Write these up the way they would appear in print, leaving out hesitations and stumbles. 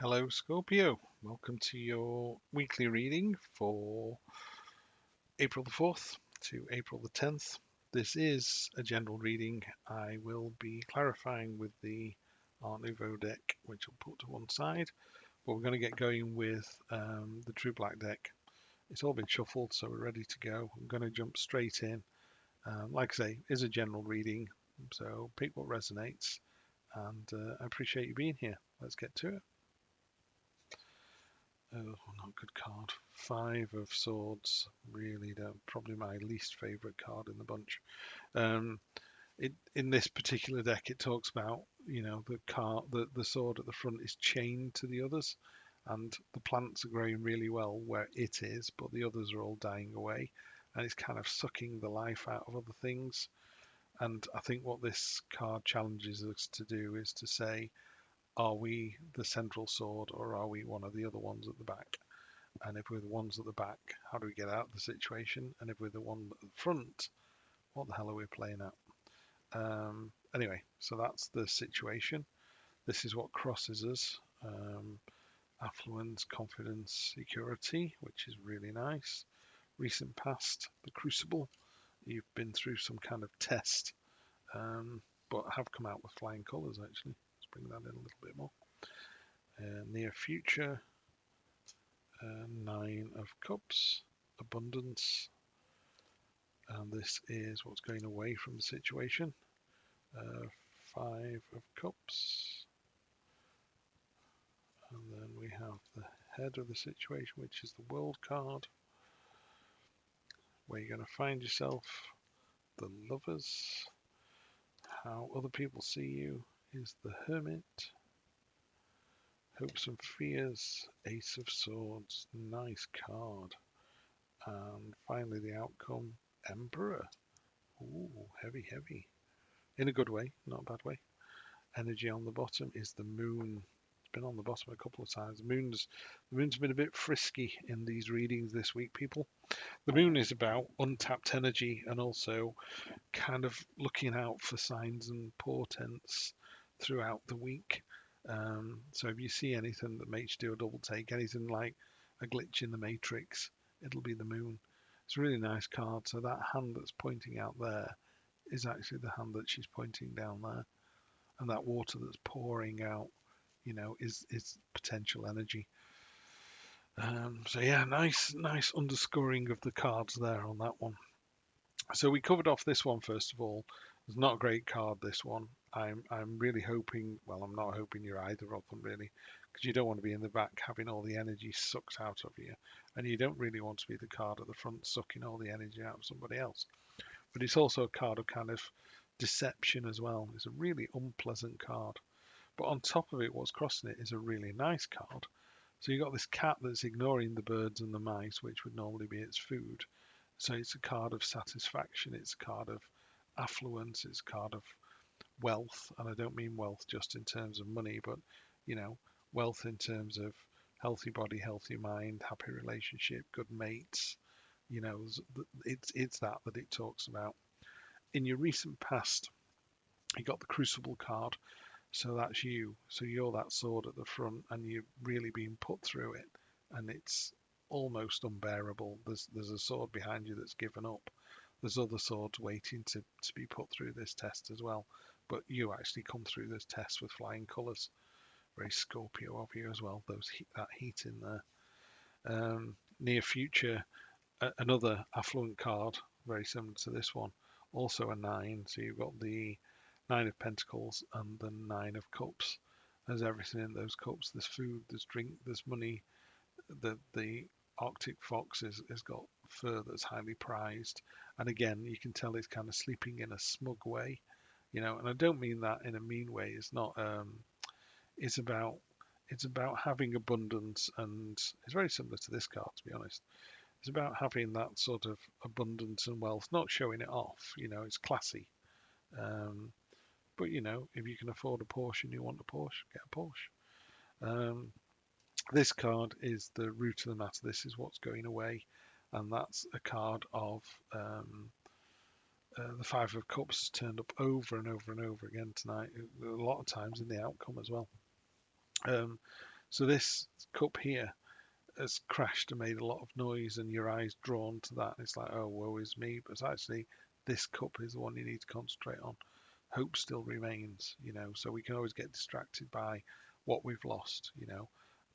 Hello, Scorpio. Welcome to your weekly reading for April the 4th to April the 10th. This is a general reading. I will be clarifying with the Art Nouveau deck, which I'll put to one side, but we're going to get going with the True Black deck. It's all been shuffled, so we're ready to go. I'm going to jump straight in. Like I say, it's a general reading, so pick what resonates, and I appreciate you being here. Let's get to it. Oh, not good card. Five of Swords. Really, probably my least favourite card in the bunch. Um, in this particular deck, it talks about the sword at the front is chained to the others, and the plants are growing really well where it is, but the others are all dying away, and it's kind of sucking the life out of other things. And I think what this card challenges us to do is to say, are we the central sword or are we one of the other ones at the back? And if we're the ones at the back, how do we get out of the situation? And if we're the one at the front, what the hell are we playing at? Anyway, so that's the situation. This is what crosses us. Affluence, confidence, security, which is really nice. Recent past, the crucible. You've been through some kind of test, but have come out with flying colours actually. Let's bring that in a little bit more. Near future, Nine of Cups, abundance, and this is what's going away from the situation. Five of Cups, and then we have the head of the situation, which is the World card, where you're going to find yourself. The Lovers, how other people see you is the Hermit. Hopes and fears, Ace of Swords, nice card. And finally the outcome, Emperor. Ooh, heavy, heavy. In a good way, not a bad way. Energy on the bottom is the Moon. It's been on the bottom a couple of times. The moon's been a bit frisky in these readings this week, people. The Moon is about untapped energy and also kind of looking out for signs and portents throughout the week. So if you see anything that makes you do a double take, anything like a glitch in the matrix, it'll be the Moon. It's a really nice card. So that hand that's pointing out there is actually the hand that she's pointing down there, and that water that's pouring out, is potential energy. So yeah, nice underscoring of the cards there on that one. So we covered off this one first of all. It's not a great card, this one. I'm really hoping. Well, I'm not hoping you're either of them really, because you don't want to be in the back having all the energy sucked out of you, and you don't really want to be the card at the front sucking all the energy out of somebody else. But it's also a card of kind of deception as well. It's a really unpleasant card. But on top of it, what's crossing it is a really nice card. So you've got this cat that's ignoring the birds and the mice, which would normally be its food. So it's a card of satisfaction, it's a card of affluence, it's a card of wealth. And I don't mean wealth just in terms of money, but, wealth in terms of healthy body, healthy mind, happy relationship, good mates. It's that it talks about. In your recent past, you got the Crucible card, so that's you. So you're that sword at the front, and you're really being put through it, and it's almost unbearable. There's a sword behind you that's given up. There's other swords waiting to be put through this test as well. But you actually come through this test with flying colours. Very Scorpio of you as well. That heat in there. Near future, another affluent card, very similar to this one. Also a nine. So you've got the Nine of Pentacles and the Nine of Cups. There's everything in those cups. There's food, there's drink, there's money. The Arctic fox has got fur that's highly prized. And again, you can tell he's kind of sleeping in a smug way. And I don't mean that in a mean way. It's not. It's about having abundance, and it's very similar to this card, to be honest. It's about having that sort of abundance and wealth, not showing it off. It's classy. Um, but if you can afford a Porsche and you want a Porsche, get a Porsche. This card is the root of the matter. This is what's going away, and that's a card of the Five of Cups turned up over and over and over again tonight. A lot of times in the outcome as well. So this cup here has crashed and made a lot of noise, and your eyes drawn to that. It's like, oh, woe is me. But actually, this cup is the one you need to concentrate on. Hope still remains, so we can always get distracted by what we've lost.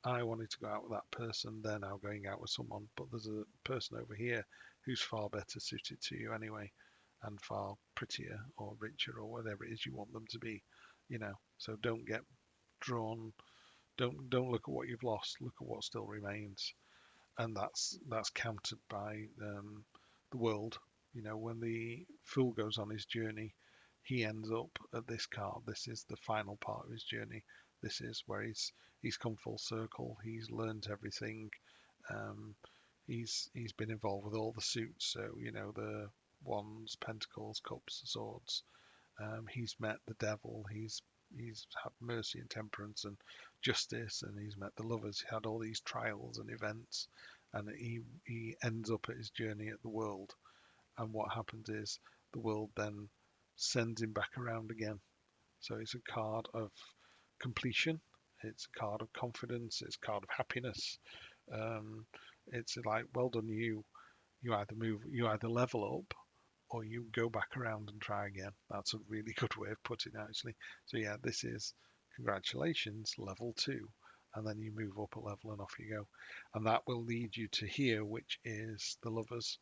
I wanted to go out with that person, they're now going out with someone, but there's a person over here who's far better suited to you anyway, and far prettier or richer or whatever it is you want them to be. So don't get drawn, don't look at what you've lost, look at what still remains. And that's countered by the world. When the fool goes on his journey, he ends up at this card. This is the final part of his journey. This is where he's come full circle. He's learned everything. Um, he's been involved with all the suits. So the wands, pentacles, cups, swords. He's met the devil. He's had mercy and temperance and justice, and he's met the lovers. He had all these trials and events, and he ends up at his journey at the world. And what happens is the world then sends him back around again. So it's a card of completion. It's a card of confidence. It's a card of happiness. Um, it's like, well done, you. You either level up or you go back around and try again. That's a really good way of putting it, actually. So yeah, this is congratulations, level 2, and then you move up a level and off you go. And that will lead you to here, which is the lovers.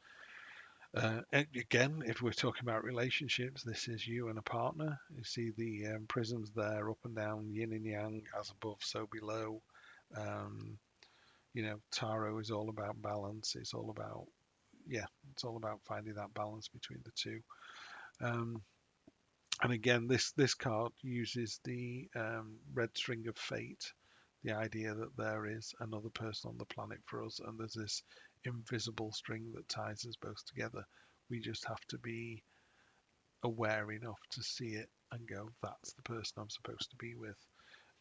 Again, if we're talking about relationships, this is you and a partner. You see the prisms there, up and down, yin and yang, as above, so below. Um, tarot is all about balance. It's all about, yeah, it's all about finding that balance between the two. Um, and again, this card uses the red string of fate, the idea that there is another person on the planet for us, and there's this invisible string that ties us both together. We just have to be aware enough to see it and go, that's the person I'm supposed to be with.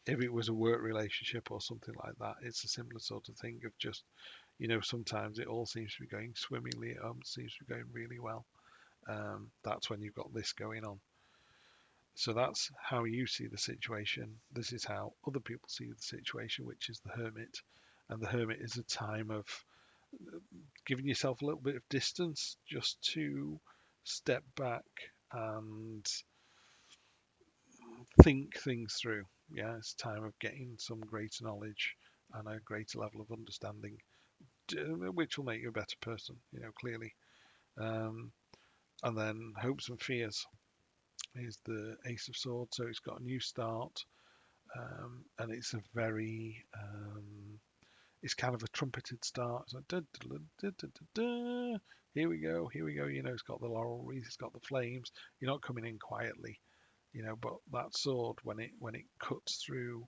If it was a work relationship or something like that, it's a similar sort of thing of just, sometimes it all seems to be going swimmingly, it seems to be going really well. That's when you've got this going on. So that's how you see the situation. This is how other people see the situation, which is the hermit. And the hermit is a time of giving yourself a little bit of distance just to step back and think things through. Yeah, it's time of getting some greater knowledge and a greater level of understanding, which will make you a better person, clearly. And then hopes and fears is the Ace of Swords. So it's got a new start, and it's a very, it's kind of a trumpeted start. So here we go, here we go. It's got the laurel wreath, it's got the flames. You're not coming in quietly, but that sword, when it cuts through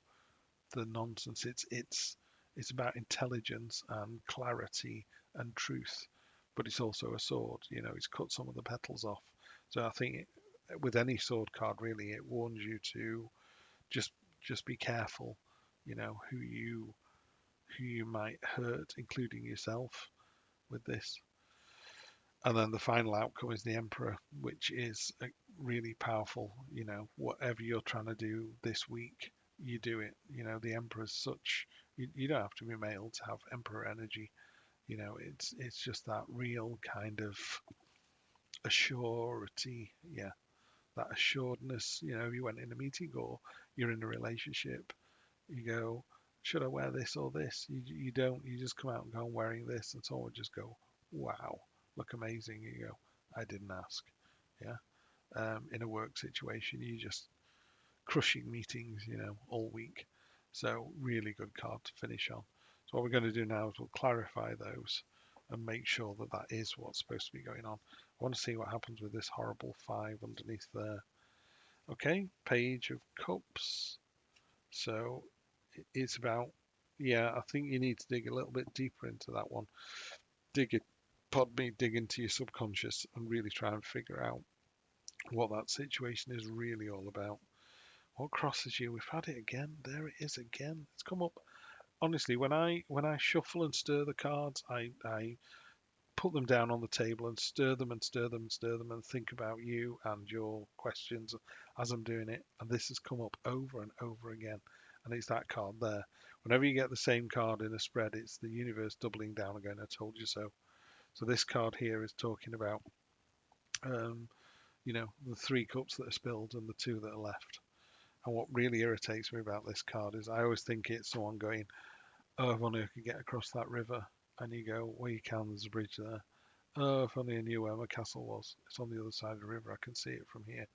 the nonsense, it's about intelligence and clarity and truth, but it's also a sword. It's cut some of the petals off. So I think with any sword card, really, it warns you to just just be careful. Who you might hurt, including yourself, with this. And then the final outcome is the Emperor, which is really powerful. Whatever you're trying to do this week, you do it. The Emperor's such, you don't have to be male to have Emperor energy. It's just that real kind of assurity. Yeah, that assuredness. If you went in a meeting or you're in a relationship, you go, should I wear this or this? You don't. You just come out and go, I'm wearing this, and someone would just go, wow, look amazing. You go, I didn't ask. Yeah. In a work situation, you just crushing meetings, all week. So really good card to finish on. So what we're going to do now is we'll clarify those and make sure that that is what's supposed to be going on. I want to see what happens with this horrible 5 underneath there. Okay, Page of Cups. So it's about, yeah, I think you need to dig a little bit deeper into that one. Dig into your subconscious and really try and figure out what that situation is really all about. What crosses you? We've had it again. There it is again. It's come up. Honestly, when I shuffle and stir the cards, I put them down on the table and stir them and stir them and stir them and think about you and your questions as I'm doing it. And this has come up over and over again. and it's that card there. Whenever you get the same card in a spread, it's the universe doubling down again. I told you so. So this card here is talking about, um, the 3 cups that are spilled and the 2 that are left. And what really irritates me about this card is I always think it's someone going, "Oh, if only I could get across that river." And you go, "Well, you can. There's a bridge there." "Oh, if only I knew where my castle was. It's on the other side of the river. I can see it from here."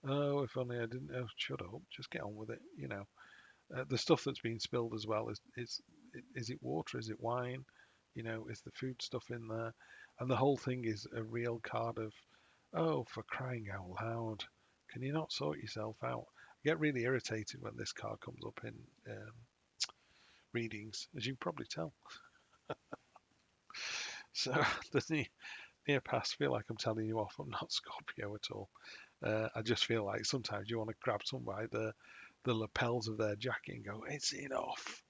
"Oh, if only I didn't." "Oh, shut up. Just get on with it." The stuff that's being spilled as well is it water? Is it wine? Is the food stuff in there? And the whole thing is a real card of, oh, for crying out loud, can you not sort yourself out? I get really irritated when this card comes up in readings, as you can probably tell. So the near past feel like I'm telling you off. I'm not Scorpio at all. I just feel like sometimes you want to grab someone by the lapels of their jacket and go, "It's enough,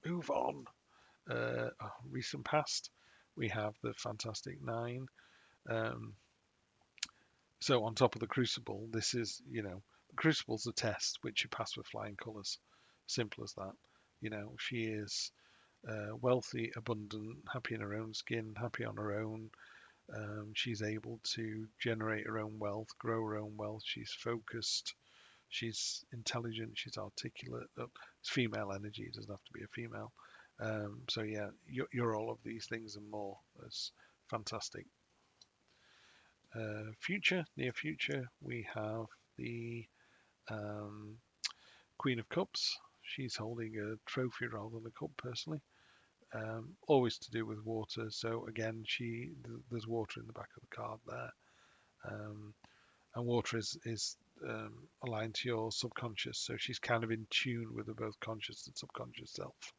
move on." Recent past, we have the Fantastic Nine. Um, so on top of the Crucible, this is, the Crucible's a test which you pass with flying colours. Simple as that. She is wealthy, abundant, happy in her own skin, happy on her own. She's able to generate her own wealth, grow her own wealth. She's focused. She's intelligent. She's articulate. It's female energy. It doesn't have to be a female. So yeah, you're all of these things and more. That's fantastic. Near future, we have the um, Queen of Cups. She's holding a trophy rather than a cup, personally. Always to do with water. So again, there's water in the back of the card there, and water is aligned to your subconscious. So she's kind of in tune with the both conscious and subconscious self.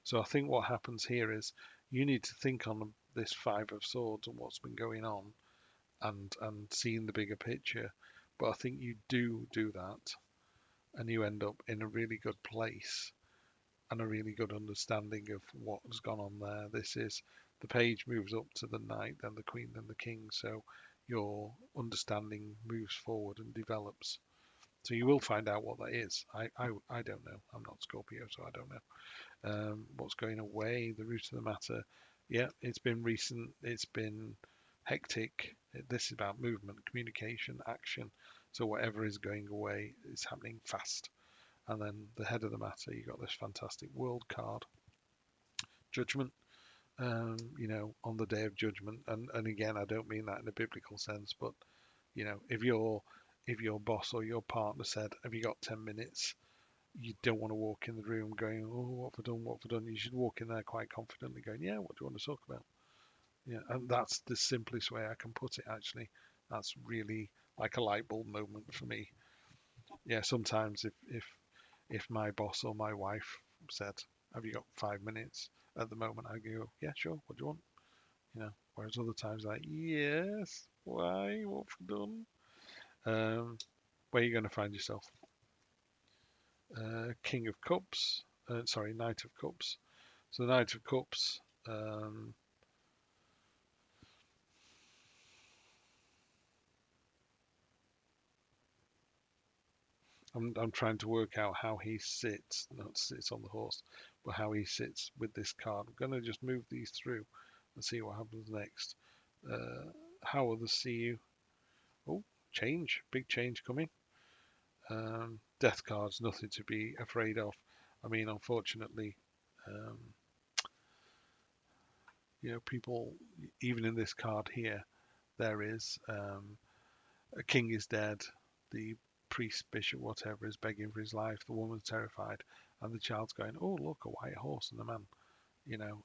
So I think what happens here is you need to think on this 5 of Swords and what's been going on, and seeing the bigger picture. But I think you do that, and you end up in a really good place and a really good understanding of what's gone on there. This is the page moves up to the Knight, then the Queen, then the King. So your understanding moves forward and develops. So you will find out what that is. I don't know. I'm not Scorpio, so I don't know. What's going away, the root of the matter. Yeah, it's been recent, it's been hectic. This is about movement, communication, action. So whatever is going away is happening fast. And then the head of the matter, you got this fantastic world card, judgment. On the day of judgment, and again, I don't mean that in a biblical sense, but if your boss or your partner said, "Have you got 10 minutes?" You don't want to walk in the room going, "Oh, what have I done? What have I done?" You should walk in there quite confidently going, "Yeah, what do you want to talk about?" Yeah, and that's the simplest way I can put it, actually. That's really like a light bulb moment for me. Yeah, sometimes if my boss or my wife said, "Have you got 5 minutes?" At the moment, I go, "Yeah, sure. What do you want?" Whereas other times, like, "Yes, why? What have I done?" Where are you going to find yourself? King of Cups. Sorry, Knight of Cups. So the Knight of Cups. I'm trying to work out how he sits, not sits on the horse, but how he sits with this card. I'm going to just move these through and see what happens next. How others see you. Oh, change. Big change coming. Death cards, nothing to be afraid of. I mean, unfortunately, um, people, even in this card here, there is a king is dead, the priest, bishop, whatever, is begging for his life, the woman's terrified, and the child's going, "Oh, look, a white horse and a man,"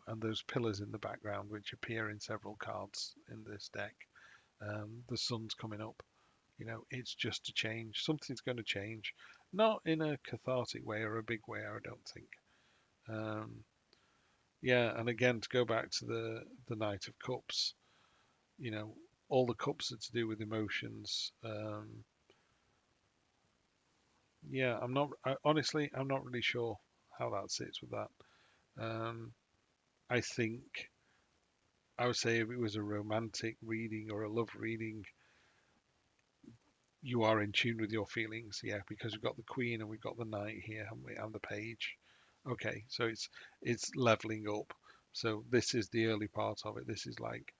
and those pillars in the background, which appear in several cards in this deck. The sun's coming up. It's just a change. Something's going to change, not in a cathartic way or a big way, I don't think. Yeah, and again, to go back to the Knight of Cups, you know, all the cups are to do with emotions. Yeah, honestly, I'm not really sure how that sits with that. Um, I think I would say if it was a romantic reading or a love reading, you are in tune with your feelings, yeah, because we've got the Queen and we've got the Knight here, haven't we, and the Page. Okay, so it's leveling up. So this is the early part of it. This is like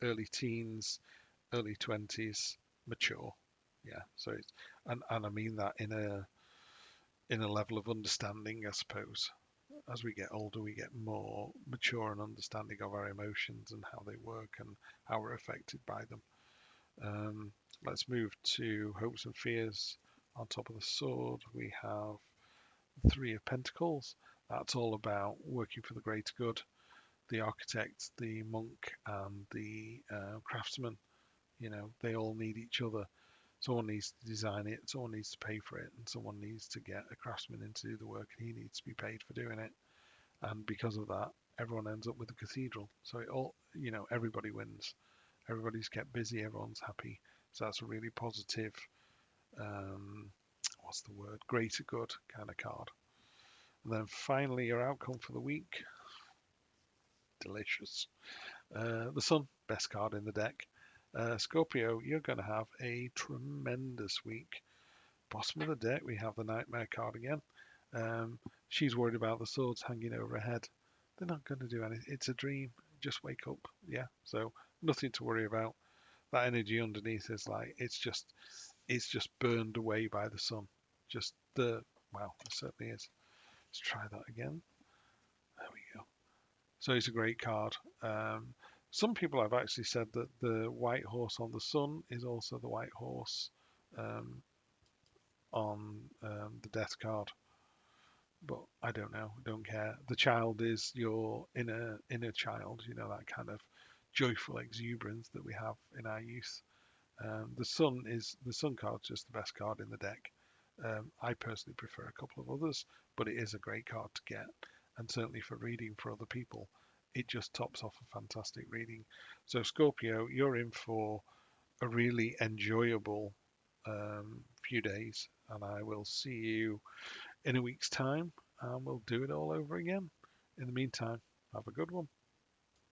early teens, early 20s, mature. Yeah, so it's and I mean that in a level of understanding, I suppose. As we get older, we get more mature and understanding of our emotions and how they work and how we're affected by them. Um, let's move to hopes and fears. On top of the sword, we have Three of Pentacles. That's all about working for the greater good. The architect, the monk, and the craftsman, they all need each other. Someone needs to design it, someone needs to pay for it, and someone needs to get a craftsman in to do the work, and he needs to be paid for doing it. And because of that, everyone ends up with the cathedral. So it all, everybody wins. Everybody's kept busy, everyone's happy. So that's a really positive, um, what's the word? Greater good kind of card. And then finally, your outcome for the week. Delicious. The Sun, best card in the deck. Scorpio, you're going to have a tremendous week. Bottom of the deck, we have the Nightmare card again. She's worried about the swords hanging over her head. They're not going to do anything. It's a dream. Just wake up. Yeah. So nothing to worry about. That energy underneath is like it's just burned away by the sun. Just the wow, it certainly is. Let's try that again. There we go. So it's a great card. Some people have actually said that the white horse on the sun is also the white horse um, on the death card. But I don't know, don't care. The child is your inner child, that kind of joyful exuberance that we have in our youth. The sun card's just the best card in the deck. I personally prefer a couple of others, but it is a great card to get, and certainly for reading for other people, it just tops off a fantastic reading. So Scorpio, you're in for a really enjoyable few days, and I will see you in a week's time, and we'll do it all over again. In the meantime, have a good one.